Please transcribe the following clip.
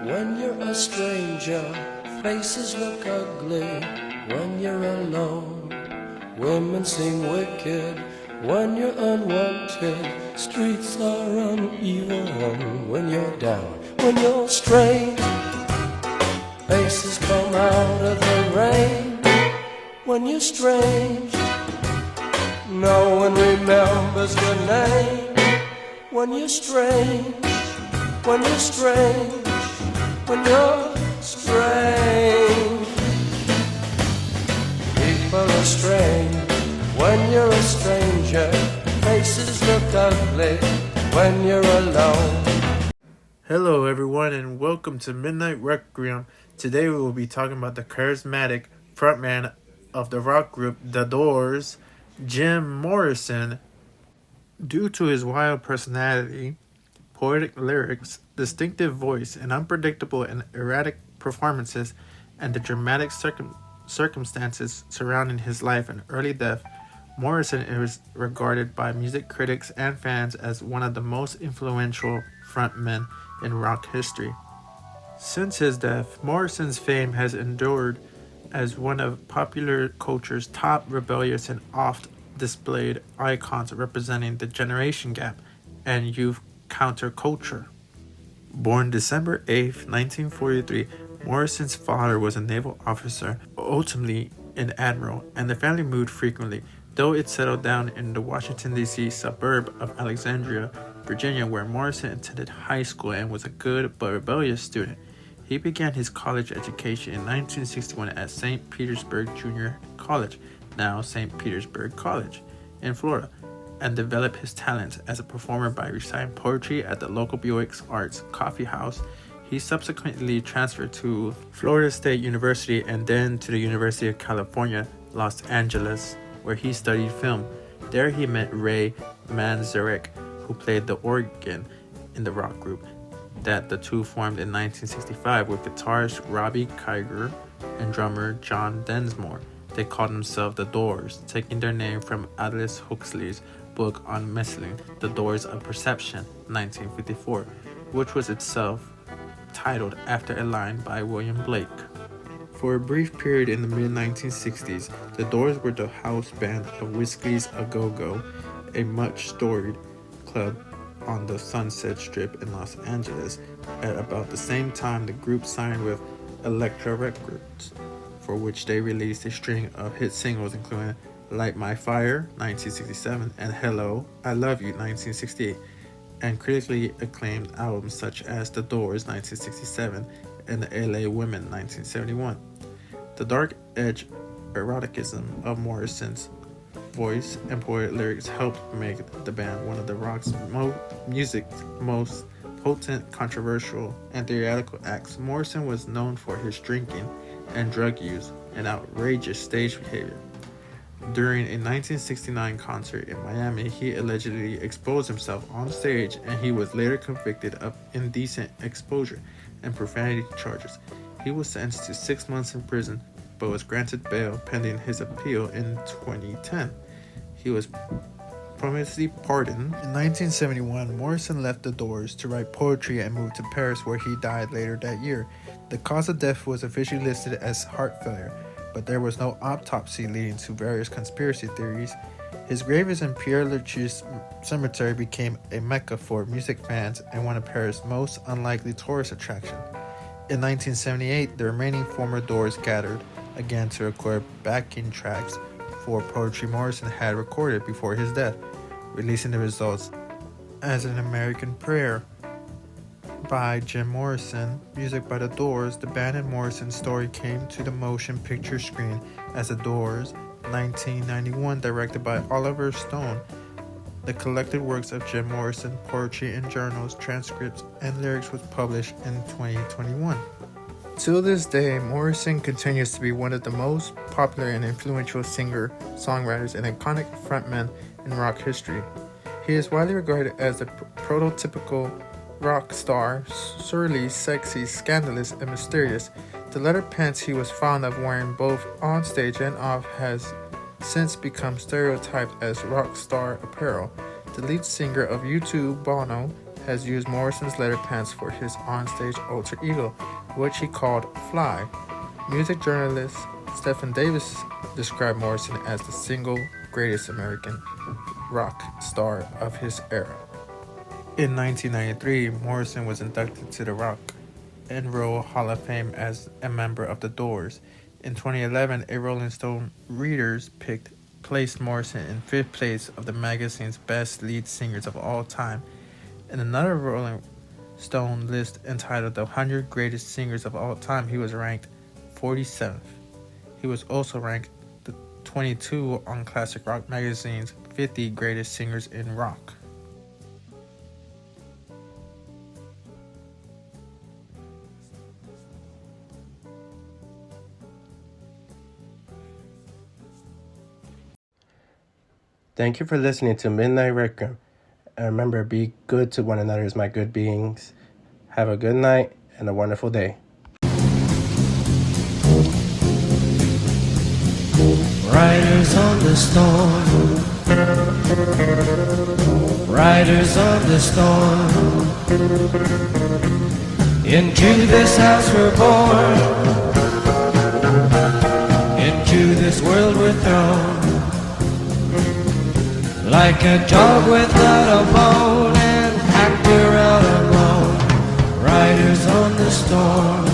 When you're a stranger, faces look ugly. When you're alone, women seem wicked. When you're unwanted, streets are uneven. When you're down, when you're strange, faces come out of the rain. When you're strange, no one remembers your name. When you're strange, when you're strange, when you're strange. People are strange when you're a stranger. Faces look ugly when you're alone. Hello everyone and welcome to Midnight Requiem. Today we will be talking about the charismatic frontman of the rock group The Doors, Jim Morrison. Due to his wild personality, poetic lyrics, distinctive voice, and unpredictable and erratic performances, and the dramatic circumstances surrounding his life and early death, Morrison is regarded by music critics and fans as one of the most influential frontmen in rock history. Since his death, Morrison's fame has endured as one of popular culture's top rebellious and oft-displayed icons representing the generation gap and youth counterculture. Born December 8, 1943, Morrison's father was a naval officer, ultimately an admiral, and the family moved frequently, though it settled down in the Washington, D.C. suburb of Alexandria, Virginia, where Morrison attended high school and was a good but rebellious student. He began his college education in 1961 at St. Petersburg Junior College, now St. Petersburg College, in Florida, and developed his talents as a performer by reciting poetry at the local Buick Arts Coffee House. He subsequently transferred to Florida State University and then to the University of California, Los Angeles, where he studied film. There he met Ray Manzarek, who played the organ in the rock group that the two formed in 1965 with guitarist Robbie Krieger and drummer John Densmore. They called themselves The Doors, taking their name from Aldous Huxley's book on Missing The Doors of Perception, 1954, which was itself titled after a line by William Blake. For a brief period in the mid-1960s, The Doors were the house band of Whiskey's A Go-Go, a much-storied club on the Sunset Strip in Los Angeles. At about the same time, the group signed with Elektra Records, for which they released a string of hit singles including Light My Fire, 1967, and Hello, I Love You, 1968, and critically acclaimed albums such as The Doors, 1967, and The LA Women, 1971. The dark-edged eroticism of Morrison's voice and poetic lyrics helped make the band one of the rock's music's most potent, controversial, and theatrical acts. Morrison was known for his drinking and drug use and outrageous stage behavior. During a 1969 concert in Miami, he allegedly exposed himself on stage, and he was later convicted of indecent exposure and profanity charges. He was sentenced to 6 months in prison, but was granted bail pending his appeal in 2010. He was posthumously pardoned. In 1971, Morrison left The Doors to write poetry and moved to Paris, where he died later that year. The cause of death was officially listed as heart failure, but there was no autopsy, leading to various conspiracy theories. His grave is in Père Lachaise Cemetery, became a mecca for music fans and one of Paris' most unlikely tourist attractions. In 1978, the remaining former Doors gathered again to record backing tracks for poetry Morrison had recorded before his death, releasing the results as An American Prayer by Jim Morrison, music by The Doors. The band and Morrison's story came to the motion picture screen as The Doors, 1991, directed by Oliver Stone. The collected works of Jim Morrison, poetry in journals, transcripts, and lyrics was published in 2021. Till this day, Morrison continues to be one of the most popular and influential singer-songwriters and iconic frontmen in rock history. He is widely regarded as the prototypical rock star, surly, sexy, scandalous, and mysterious. The leather pants he was fond of wearing both on stage and off has since become stereotyped as rock star apparel. The lead singer of U2, Bono, has used Morrison's leather pants for his onstage alter ego, which he called Fly. Music journalist Stephen Davis described Morrison as the single greatest American rock star of his era. In 1993, Morrison was inducted to the Rock and Roll Hall of Fame as a member of The Doors. In 2011, a Rolling Stone readers pick placed Morrison in 5th place of the magazine's best lead singers of all time. In another Rolling Stone list entitled The 100 Greatest Singers of All Time, he was ranked 47th. He was also ranked the 22 on Classic Rock magazine's 50 Greatest Singers in Rock. Thank you for listening to Midnight Requiem. And remember, be good to one another as my good beings. Have a good night and a wonderful day. Riders on the storm, riders on the storm. Into this house we're born, into this world we're thrown. Like a dog without a bone, and actor out alone. Riders on the storm.